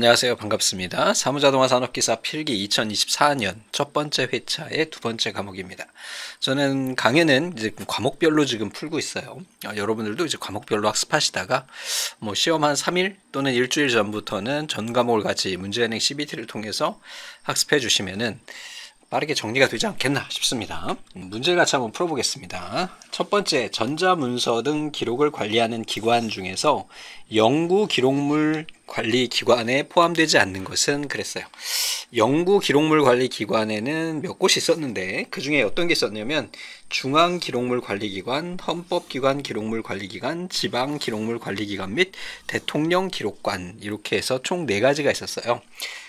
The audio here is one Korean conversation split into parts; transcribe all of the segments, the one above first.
안녕하세요. 반갑습니다. 사무자동화 산업기사 필기 2024년 첫 번째 회차의 두 번째 과목입니다. 저는 강의는 이제 과목별로 지금 풀고 있어요. 여러분들도 이제 과목별로 학습하시다가 시험 한 3일 또는 일주일 전부터는 전 과목을 같이 문제은행 CBT를 통해서 학습해 주시면은 빠르게 정리가 되지 않겠나 싶습니다. 문제를 같이 한번 풀어보겠습니다. 첫 번째, 전자문서 등 기록을 관리하는 기관 중에서 연구기록물 관리기관에 포함되지 않는 것은 그랬어요. 연구기록물 관리기관에는 몇 곳이 있었는데 그 중에 어떤 게 있었냐면 중앙기록물관리기관, 헌법기관 기록물관리기관, 지방기록물관리기관 및 대통령기록관 이렇게 해서 총 4가지가 있었어요.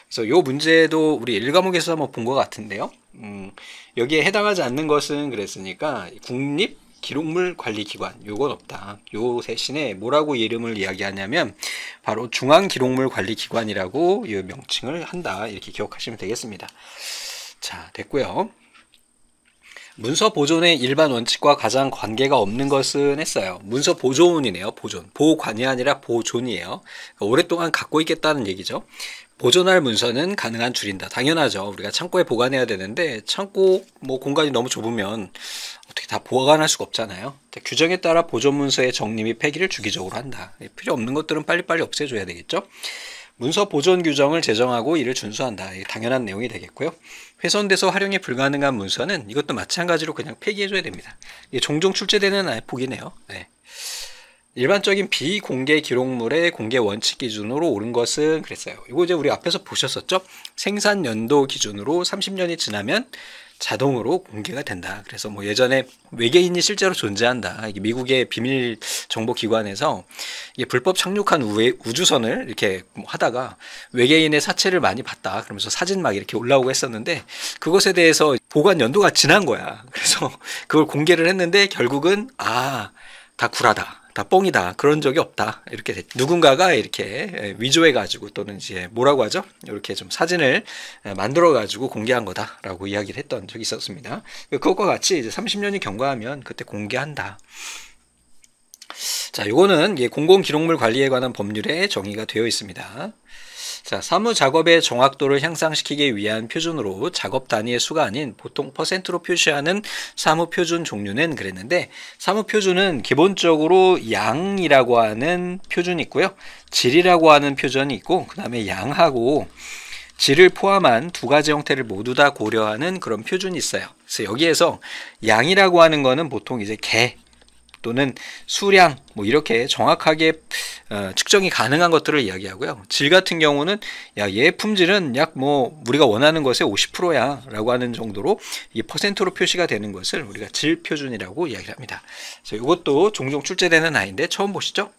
그래서 요 문제도 우리 1과목에서 한번 본 것 같은데요. 여기에 해당하지 않는 것은 그랬으니까 국립기록물관리기관 요건 없다. 요 대신에 뭐라고 이름을 이야기하냐면 바로 중앙기록물관리기관이라고 이 명칭을 한다. 이렇게 기억하시면 되겠습니다. 자, 됐고요. 문서 보존의 일반 원칙과 가장 관계가 없는 것은 했어요. 문서 보존이네요. 보존. 보관이 아니라 보존이에요. 그러니까 오랫동안 갖고 있겠다는 얘기죠. 보존할 문서는 가능한 줄인다. 당연하죠. 우리가 창고에 보관해야 되는데 창고 공간이 너무 좁으면 어떻게 다 보관할 수가 없잖아요. 규정에 따라 보존 문서의 정리 및 폐기를 주기적으로 한다. 필요 없는 것들은 빨리빨리 없애줘야 되겠죠. 문서 보존 규정을 제정하고 이를 준수한다. 당연한 내용이 되겠고요. 훼손돼서 활용이 불가능한 문서는 이것도 마찬가지로 그냥 폐기해줘야 됩니다. 이게 종종 출제되는 폭이네요. 네. 일반적인 비공개 기록물의 공개 원칙 기준으로 옳은 것은 그랬어요. 이거 이제 우리 앞에서 보셨었죠? 생산 연도 기준으로 30년이 지나면 자동으로 공개가 된다. 그래서 예전에 외계인이 실제로 존재한다. 이게 미국의 비밀 정보 기관에서 이게 불법 착륙한 우주선을 이렇게 하다가 외계인의 사체를 많이 봤다. 그러면서 사진 막 이렇게 올라오고 했었는데 그것에 대해서 보관 연도가 지난 거야. 그래서 그걸 공개를 했는데 결국은 다 구라다. 다 뻥이다. 그런 적이 없다. 이렇게 됐죠. 누군가가 이렇게 위조해가지고 또는 이제 뭐라고 하죠? 이렇게 좀 사진을 만들어가지고 공개한 거다라고 이야기를 했던 적이 있었습니다. 그것과 같이 이제 30년이 경과하면 그때 공개한다. 자, 요거는 공공기록물 관리에 관한 법률에 정의가 되어 있습니다. 자, 사무 작업의 정확도를 향상시키기 위한 표준으로 작업 단위의 수가 아닌 보통 퍼센트로 표시하는 사무 표준 종류는 그랬는데 사무 표준은 기본적으로 양이라고 하는 표준이 있고요. 질이라고 하는 표준이 있고 그 다음에 양하고 질을 포함한 두 가지 형태를 모두 다 고려하는 그런 표준이 있어요. 그래서 여기에서 양이라고 하는 거는 보통 이제 개 또는 수량 이렇게 정확하게 측정이 가능한 것들을 이야기하고요. 질 같은 경우는 얘 품질은 약 우리가 원하는 것의 50%야 라고 하는 정도로 이 퍼센트로 표시가 되는 것을 우리가 질 표준이라고 이야기를 합니다. 그래서 이것도 종종 출제되는 아이인데 처음 보시죠?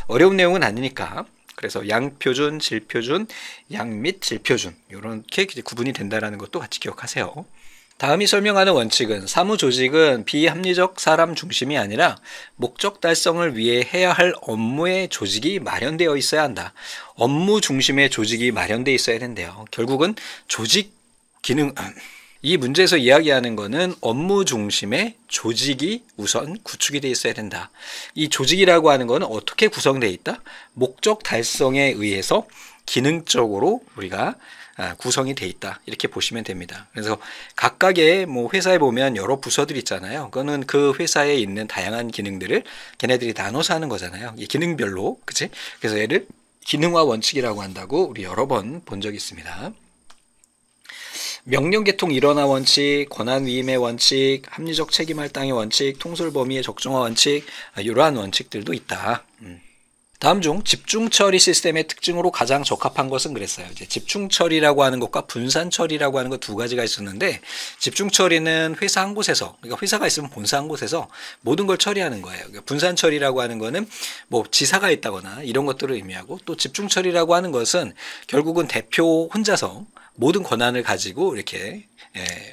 어려운 내용은 아니니까. 그래서 양표준, 질표준, 양 및 질표준 이렇게 구분이 된다는 것도 같이 기억하세요. 다음이 설명하는 원칙은 사무조직은 비합리적 사람 중심이 아니라 목적 달성을 위해 해야 할 업무의 조직이 마련되어 있어야 한다. 업무 중심의 조직이 마련되어 있어야 된대요. 결국은 조직 기능, 이 문제에서 이야기하는 거는 업무 중심의 조직이 우선 구축이 되어 있어야 된다. 이 조직이라고 하는 거는 어떻게 구성되어 있다? 목적 달성에 의해서 기능적으로 우리가 구성이 돼 있다. 이렇게 보시면 됩니다. 그래서 각각의 회사에 보면 여러 부서들이 있잖아요. 그거는 그 회사에 있는 다양한 기능들을 걔네들이 나눠서 하는 거잖아요. 이 기능별로, 그치? 그래서 얘를 기능화 원칙이라고 한다고 우리 여러 번 본 적이 있습니다. 명령계통 일원화 원칙, 권한위임의 원칙, 합리적 책임 할당의 원칙, 통솔 범위의 적정화 원칙, 이러한 원칙들도 있다. 다음 중 집중 처리 시스템의 특징으로 가장 적합한 것은 그랬어요. 이제 집중 처리라고 하는 것과 분산 처리라고 하는 것 두 가지가 있었는데 집중 처리는 회사 한 곳에서, 그러니까 회사가 있으면 본사 한 곳에서 모든 걸 처리하는 거예요. 그러니까 분산 처리라고 하는 거는 지사가 있다거나 이런 것들을 의미하고 또 집중 처리라고 하는 것은 결국은 대표 혼자서 모든 권한을 가지고 이렇게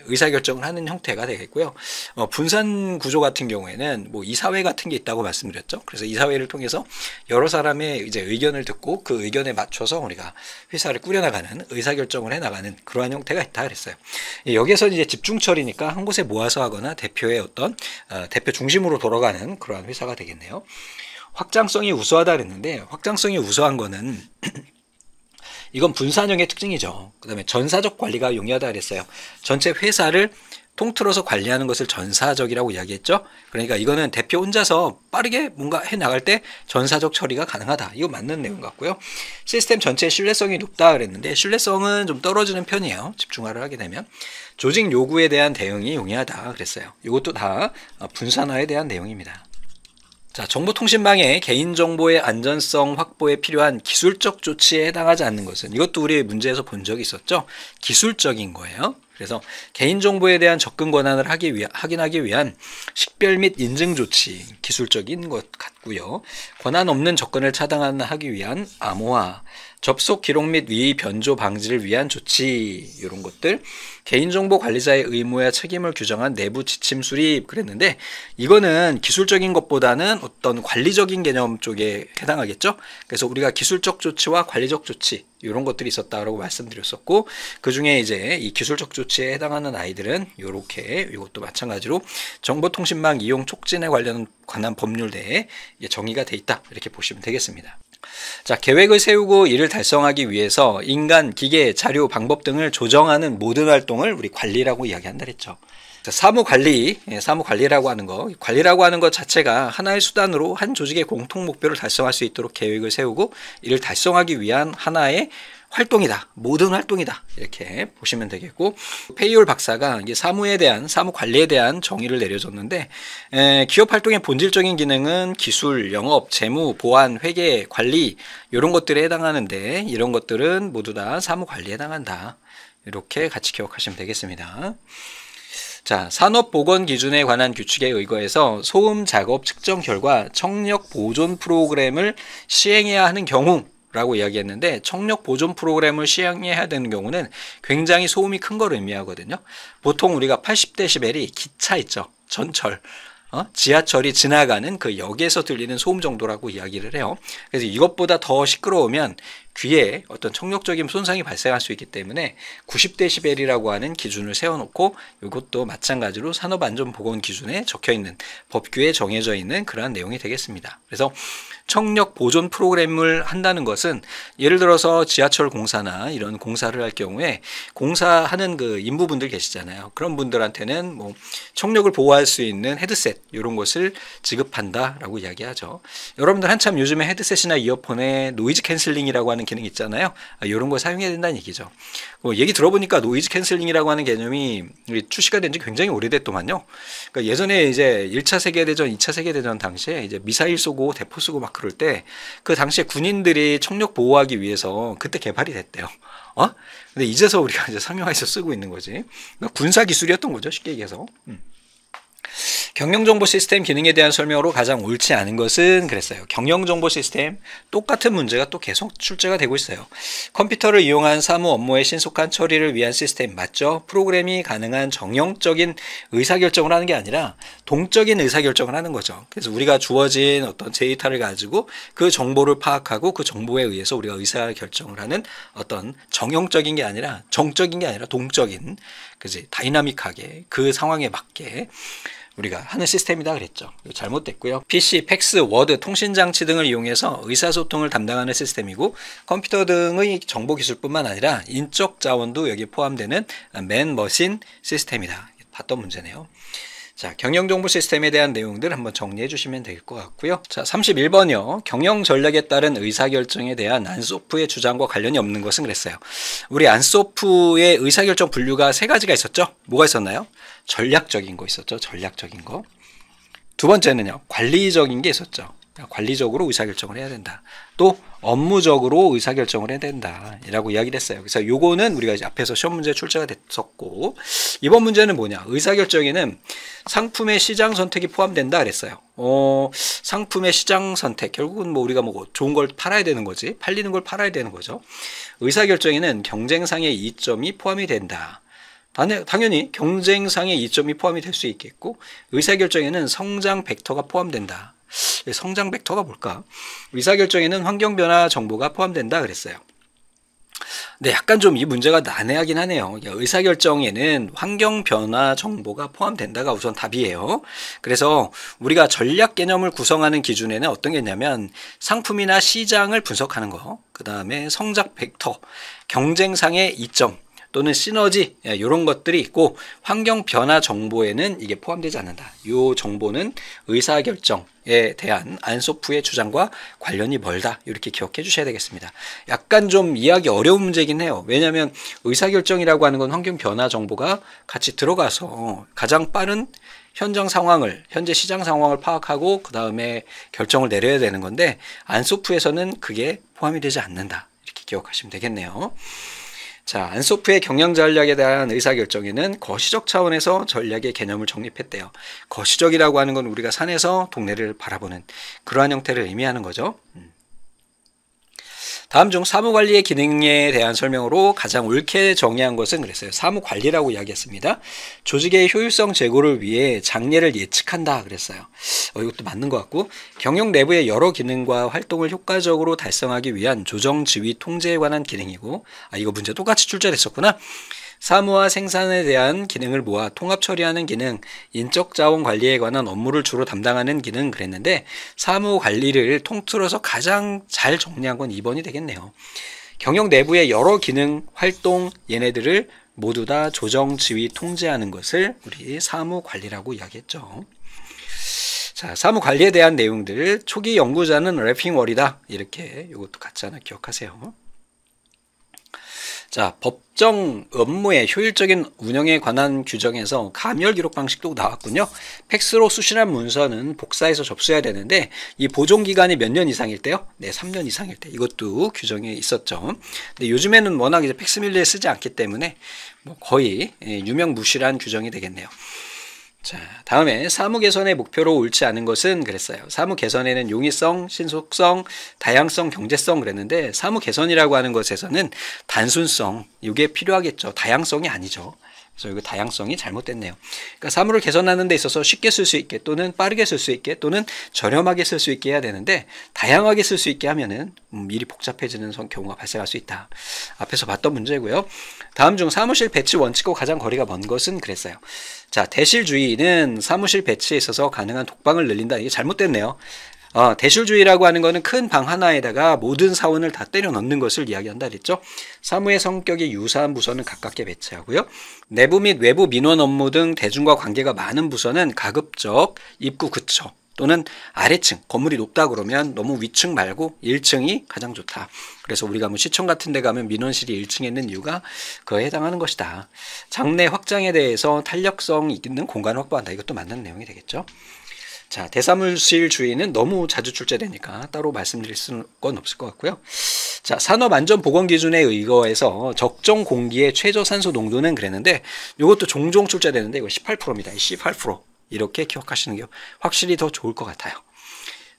의사결정을 하는 형태가 되겠고요. 분산 구조 같은 경우에는 이사회 같은 게 있다고 말씀드렸죠. 그래서 이사회를 통해서 여러 사람의 이제 의견을 듣고 그 의견에 맞춰서 우리가 회사를 꾸려나가는 의사결정을 해나가는 그러한 형태가 있다 그랬어요. 여기에서 이제 집중 처리니까 한 곳에 모아서 하거나 대표의 대표 중심으로 돌아가는 그러한 회사가 되겠네요. 확장성이 우수하다 그랬는데 확장성이 우수한 거는 이건 분산형의 특징이죠. 그 다음에 전사적 관리가 용이하다 그랬어요. 전체 회사를 통틀어서 관리하는 것을 전사적이라고 이야기했죠. 그러니까 이거는 대표 혼자서 빠르게 뭔가 해나갈 때 전사적 처리가 가능하다. 이거 맞는 내용 같고요. 시스템 전체의 신뢰성이 높다 그랬는데 신뢰성은 좀 떨어지는 편이에요. 집중화를 하게 되면. 조직 요구에 대한 대응이 용이하다 그랬어요. 이것도 다 분산화에 대한 내용입니다. 자, 정보통신망의 개인정보의 안전성 확보에 필요한 기술적 조치에 해당하지 않는 것은, 이것도 우리 문제에서 본 적이 있었죠. 기술적인 거예요. 그래서 개인정보에 대한 접근 권한을 확인하기 위한 식별 및 인증 조치, 기술적인 것 같고요. 권한 없는 접근을 차단하기 위한 암호화, 접속 기록 및 위의 변조 방지를 위한 조치, 이런 것들, 개인정보 관리자의 의무와 책임을 규정한 내부 지침 수립 그랬는데, 이거는 기술적인 것보다는 어떤 관리적인 개념 쪽에 해당하겠죠. 그래서 우리가 기술적 조치와 관리적 조치, 이런 것들이 있었다라고 말씀드렸었고, 그 중에 이제 이 기술적 조치에 해당하는 아이들은 이렇게, 이것도 마찬가지로 정보통신망 이용 촉진에 관한 법률대에 정의가 돼 있다, 이렇게 보시면 되겠습니다. 자, 계획을 세우고 이를 달성하기 위해서 인간, 기계, 자료, 방법 등을 조정하는 모든 활동을 우리 관리라고 이야기한다 그랬죠. 사무관리라고 하는 거, 관리라고 하는 것 자체가 하나의 수단으로 한 조직의 공통 목표를 달성할 수 있도록 계획을 세우고 이를 달성하기 위한 하나의 활동이다. 모든 활동이다. 이렇게 보시면 되겠고, 페이올 박사가 이게 사무 관리에 대한 정의를 내려줬는데, 기업 활동의 본질적인 기능은 기술, 영업, 재무, 보안, 회계, 관리, 이런 것들에 해당하는데, 이런 것들은 모두 다 사무 관리에 해당한다. 이렇게 같이 기억하시면 되겠습니다. 자, 산업보건 기준에 관한 규칙에 의거해서 소음 작업 측정 결과 청력 보존 프로그램을 시행해야 하는 경우 라고 이야기했는데, 청력 보존 프로그램을 시행해야 되는 경우는 굉장히 소음이 큰 걸 의미하거든요. 보통 우리가 80dB이 기차 있죠. 전철. 지하철이 지나가는 그 역에서 들리는 소음 정도라고 이야기를 해요. 그래서 이것보다 더 시끄러우면 귀에 어떤 청력적인 손상이 발생할 수 있기 때문에 90dB이라고 하는 기준을 세워놓고, 이것도 마찬가지로 산업안전보건 기준에 적혀있는, 법규에 정해져 있는 그러한 내용이 되겠습니다. 그래서 청력 보존 프로그램을 한다는 것은, 예를 들어서 지하철 공사나 이런 공사를 할 경우에 공사하는 그 인부분들 계시잖아요. 그런 분들한테는 뭐 청력을 보호할 수 있는 헤드셋, 이런 것을 지급한다라고 이야기하죠. 여러분들 한참 요즘에 헤드셋이나 이어폰에 노이즈 캔슬링이라고 하는 기능 있잖아요. 이런 걸 사용해야 된다는 얘기죠. 얘기 들어보니까 노이즈 캔슬링이라고 하는 개념이 출시가 된 지 굉장히 오래됐더만요. 그러니까 예전에 이제 1차 세계대전, 2차 세계대전 당시에 이제 미사일 쏘고 대포 쏘고 막 그럴 때, 그 당시에 군인들이 청력 보호하기 위해서 그때 개발이 됐대요. 근데 이제서 우리가 이제 상용화해서 쓰고 있는 거지. 그러니까 군사 기술이었던 거죠, 쉽게 얘기해서. 경영정보 시스템 기능에 대한 설명으로 가장 옳지 않은 것은 그랬어요. 경영정보 시스템 똑같은 문제가 또 계속 출제가 되고 있어요. 컴퓨터를 이용한 사무 업무의 신속한 처리를 위한 시스템 맞죠? 프로그램이 가능한 정형적인 의사결정을 하는 게 아니라 동적인 의사결정을 하는 거죠. 그래서 우리가 주어진 어떤 데이터를 가지고 그 정보를 파악하고 그 정보에 의해서 우리가 의사결정을 하는 어떤 정형적인 게 아니라, 정적인 게 아니라 동적인, 그지, 다이나믹하게 그 상황에 맞게 우리가 하는 시스템이다 그랬죠. 잘못됐고요. PC, 팩스, 워드, 통신장치 등을 이용해서 의사소통을 담당하는 시스템이고, 컴퓨터 등의 정보기술뿐만 아니라 인적 자원도 여기에 포함되는 맨머신 시스템이다. 봤던 문제네요. 자, 경영정보 시스템에 대한 내용들 한번 정리해 주시면 될 것 같고요. 자, 31번이요. 경영 전략에 따른 의사결정에 대한 안소프의 주장과 관련이 없는 것은 그랬어요. 우리 안소프의 의사결정 분류가 세 가지가 있었죠. 뭐가 있었나요? 전략적인 거 있었죠. 전략적인 거. 두 번째는요, 관리적인 게 있었죠. 관리적으로 의사결정을 해야 된다. 또 업무적으로 의사결정을 해야 된다 라고 이야기를 했어요. 그래서 요거는 우리가 이제 앞에서 시험 문제 출제가 됐었고, 이번 문제는 뭐냐, 의사결정에는 상품의 시장 선택이 포함된다 그랬어요. 상품의 시장 선택, 결국은 뭐 우리가 뭐 좋은 걸 팔아야 되는 거지, 팔리는 걸 팔아야 되는 거죠. 의사결정에는 경쟁상의 이점이 포함이 된다. 당연히 경쟁상의 이점이 포함이 될 수 있겠고, 의사결정에는 성장 벡터가 포함된다. 성장 벡터가 뭘까? 의사결정에는 환경변화 정보가 포함된다 그랬어요. 네, 약간 좀 이 문제가 난해하긴 하네요. 의사결정에는 환경 변화 정보가 포함된다가 우선 답이에요. 그래서 우리가 전략 개념을 구성하는 기준에는 어떤 게 있냐면 상품이나 시장을 분석하는 거, 그 다음에 성장 벡터, 경쟁상의 이점, 또는 시너지 이런 것들이 있고 환경 변화 정보에는 이게 포함되지 않는다. 이 정보는 의사결정에 대한 안소프의 주장과 관련이 멀다. 이렇게 기억해 주셔야 되겠습니다. 약간 좀 이해하기 어려운 문제이긴 해요. 왜냐하면 의사결정이라고 하는 건 환경 변화 정보가 같이 들어가서 가장 빠른 현장 상황을, 현재 시장 상황을 파악하고 그 다음에 결정을 내려야 되는 건데 안소프에서는 그게 포함이 되지 않는다. 이렇게 기억하시면 되겠네요. 자, 안소프의 경영 전략에 대한 의사결정에는 거시적 차원에서 전략의 개념을 정립했대요. 거시적이라고 하는 건 우리가 산에서 동네를 바라보는 그러한 형태를 의미하는 거죠. 다음 중 사무관리의 기능에 대한 설명으로 가장 옳게 정의한 것은 그랬어요. 사무관리라고 이야기했습니다. 조직의 효율성 제고를 위해 장래를 예측한다 그랬어요. 이것도 맞는 것 같고 경영 내부의 여러 기능과 활동을 효과적으로 달성하기 위한 조정, 지휘, 통제에 관한 기능이고 이거 문제 똑같이 출제됐었구나. 사무와 생산에 대한 기능을 모아 통합 처리하는 기능, 인적 자원 관리에 관한 업무를 주로 담당하는 기능 그랬는데 사무 관리를 통틀어서 가장 잘 정리한 건 2번이 되겠네요. 경영 내부의 여러 기능, 활동 얘네들을 모두 다 조정, 지휘, 통제하는 것을 우리 사무 관리라고 이야기했죠. 자, 사무 관리에 대한 내용들 초기 연구자는 래핑월이다. 이렇게 이것도 같이 하나 기억하세요. 자, 법정 업무의 효율적인 운영에 관한 규정에서 감열 기록 방식도 나왔군요. 팩스로 수신한 문서는 복사해서 접수해야 되는데 이 보존 기간이 몇 년 이상일 때요? 네, 3년 이상일 때 이것도 규정에 있었죠. 근데 요즘에는 워낙 이제 팩스밀리에 쓰지 않기 때문에 뭐 거의 유명무실한 규정이 되겠네요. 자, 다음에 사무 개선의 목표로 옳지 않은 것은 그랬어요. 사무 개선에는 용이성, 신속성, 다양성, 경제성 그랬는데 사무 개선이라고 하는 것에서는 단순성, 이게 필요하겠죠. 다양성이 아니죠. 그래서 이거 다양성이 잘못됐네요. 그러니까 사무를 개선하는 데 있어서 쉽게 쓸 수 있게 또는 빠르게 쓸 수 있게 또는 저렴하게 쓸 수 있게 해야 되는데 다양하게 쓸 수 있게 하면은 일이 복잡해지는 경우가 발생할 수 있다. 앞에서 봤던 문제고요. 다음 중 사무실 배치 원칙과 가장 거리가 먼 것은 그랬어요. 자, 대실주의는 사무실 배치에 있어서 가능한 독방을 늘린다. 이게 잘못됐네요. 대실주의라고 하는 거는 큰 방 하나에다가 모든 사원을 다 때려 넣는 것을 이야기한다 그랬죠. 사무의 성격이 유사한 부서는 가깝게 배치하고요. 내부 및 외부 민원 업무 등 대중과 관계가 많은 부서는 가급적 입구 근처 또는 아래층, 건물이 높다 그러면 너무 위층 말고 1층이 가장 좋다. 그래서 우리가 뭐 시청 같은 데 가면 민원실이 1층에 있는 이유가 그거에 해당하는 것이다. 장내 확장에 대해서 탄력성 있는 공간을 확보한다. 이것도 맞는 내용이 되겠죠. 자, 대사무실 주의는 너무 자주 출제되니까 따로 말씀드릴 건 없을 것 같고요. 자, 산업안전보건기준에 의거해서 적정 공기의 최저 산소 농도는 그랬는데 이것도 종종 출제되는데 이거 18%입니다. 18%. 이렇게 기억하시는 게 확실히 더 좋을 것 같아요.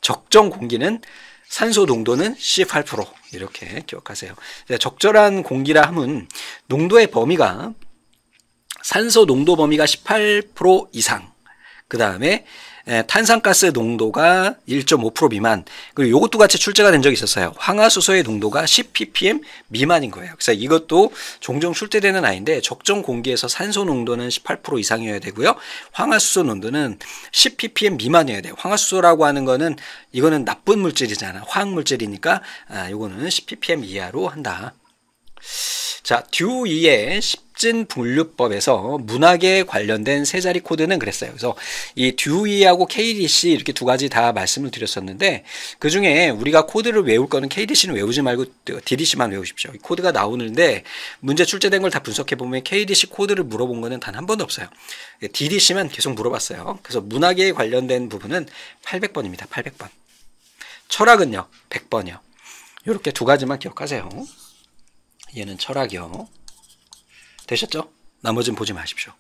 적정 공기는 산소 농도는 18% 이렇게 기억하세요. 적절한 공기라 함은 농도의 범위가 산소 농도 범위가 18% 이상 그 다음에 탄산가스 농도가 1.5% 미만 그리고 이것도 같이 출제가 된 적이 있었어요. 황화수소의 농도가 10ppm 미만인 거예요. 그래서 이것도 종종 출제되는 아이인데 적정 공기에서 산소 농도는 18% 이상이어야 되고요. 황화수소 농도는 10ppm 미만이어야 돼요. 황화수소라고 하는 거는 이거는 나쁜 물질이잖아. 화학물질이니까 이거는 10ppm 이하로 한다. 자, 듀이의 십진분류법에서 문학에 관련된 세 자리 코드는 그랬어요. 그래서 이 듀이하고 KDC 이렇게 두 가지 다 말씀을 드렸었는데 그 중에 우리가 코드를 외울 거는 KDC는 외우지 말고 DDC만 외우십시오. 이 코드가 나오는데 문제 출제된 걸 다 분석해 보면 KDC 코드를 물어본 거는 단 한 번도 없어요. DDC만 계속 물어봤어요. 그래서 문학에 관련된 부분은 800번입니다. 800번. 철학은요, 100번이요. 이렇게 두 가지만 기억하세요. 얘는 철학이요. 되셨죠? 나머지는 보지 마십시오.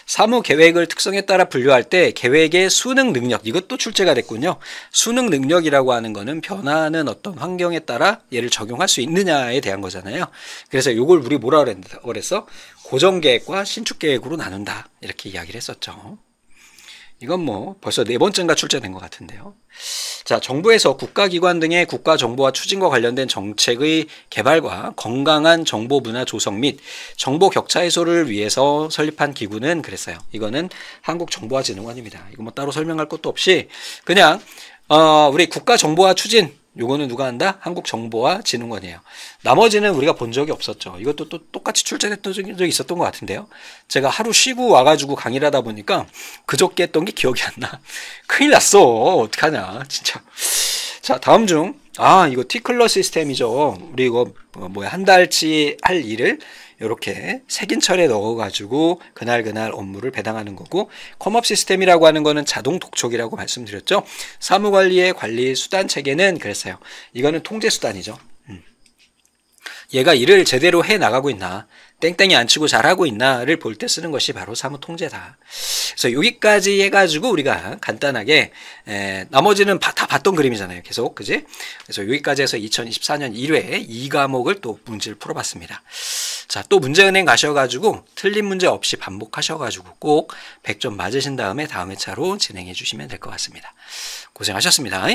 사무 계획을 특성에 따라 분류할 때 계획의 수능 능력 이것도 출제가 됐군요. 수능 능력이라고 하는 거는 변화하는 어떤 환경에 따라 얘를 적용할 수 있느냐에 대한 거잖아요. 그래서 이걸 우리 뭐라 그랬어? 고정 계획과 신축 계획으로 나눈다. 이렇게 이야기를 했었죠. 이건 뭐 벌써 4번째인가 출제된 것 같은데요. 자, 정부에서 국가기관 등의 국가정보화 추진과 관련된 정책의 개발과 건강한 정보 문화 조성 및 정보 격차 해소를 위해서 설립한 기구는 그랬어요. 이거는 한국정보화진흥원입니다. 이거 뭐 따로 설명할 것도 없이 그냥 우리 국가정보화 추진 요거는 누가 한다? 한국정보화진흥원이에요. 나머지는 우리가 본 적이 없었죠. 이것도 또 똑같이 출제됐던 적이 있었던 것 같은데요. 제가 하루 쉬고 와가지고 강의를 하다 보니까 그저께 했던 게 기억이 안 나. 큰일 났어. 어떡하냐 진짜. 자, 다음 중 이거 티클러 시스템이죠. 우리 이거 한 달치 할 일을 이렇게 색인철에 넣어가지고 그날 업무를 배당하는 거고, 컴업 시스템이라고 하는 거는 자동 독촉이라고 말씀드렸죠. 사무관리의 관리 수단 체계는 그랬어요. 이거는 통제 수단이죠. 얘가 일을 제대로 해 나가고 있나, 땡땡이 안 치고 잘하고 있나를 볼 때 쓰는 것이 바로 사무통제다. 그래서 여기까지 해가지고 우리가 간단하게 나머지는 다 봤던 그림이잖아요. 계속 그지? 그래서 여기까지 해서 2024년 1회 2과목을 또 문제를 풀어봤습니다. 자, 또 문제은행 가셔가지고 틀린 문제 없이 반복하셔가지고 꼭 100점 맞으신 다음에 다음 회차로 진행해 주시면 될 것 같습니다. 고생하셨습니다.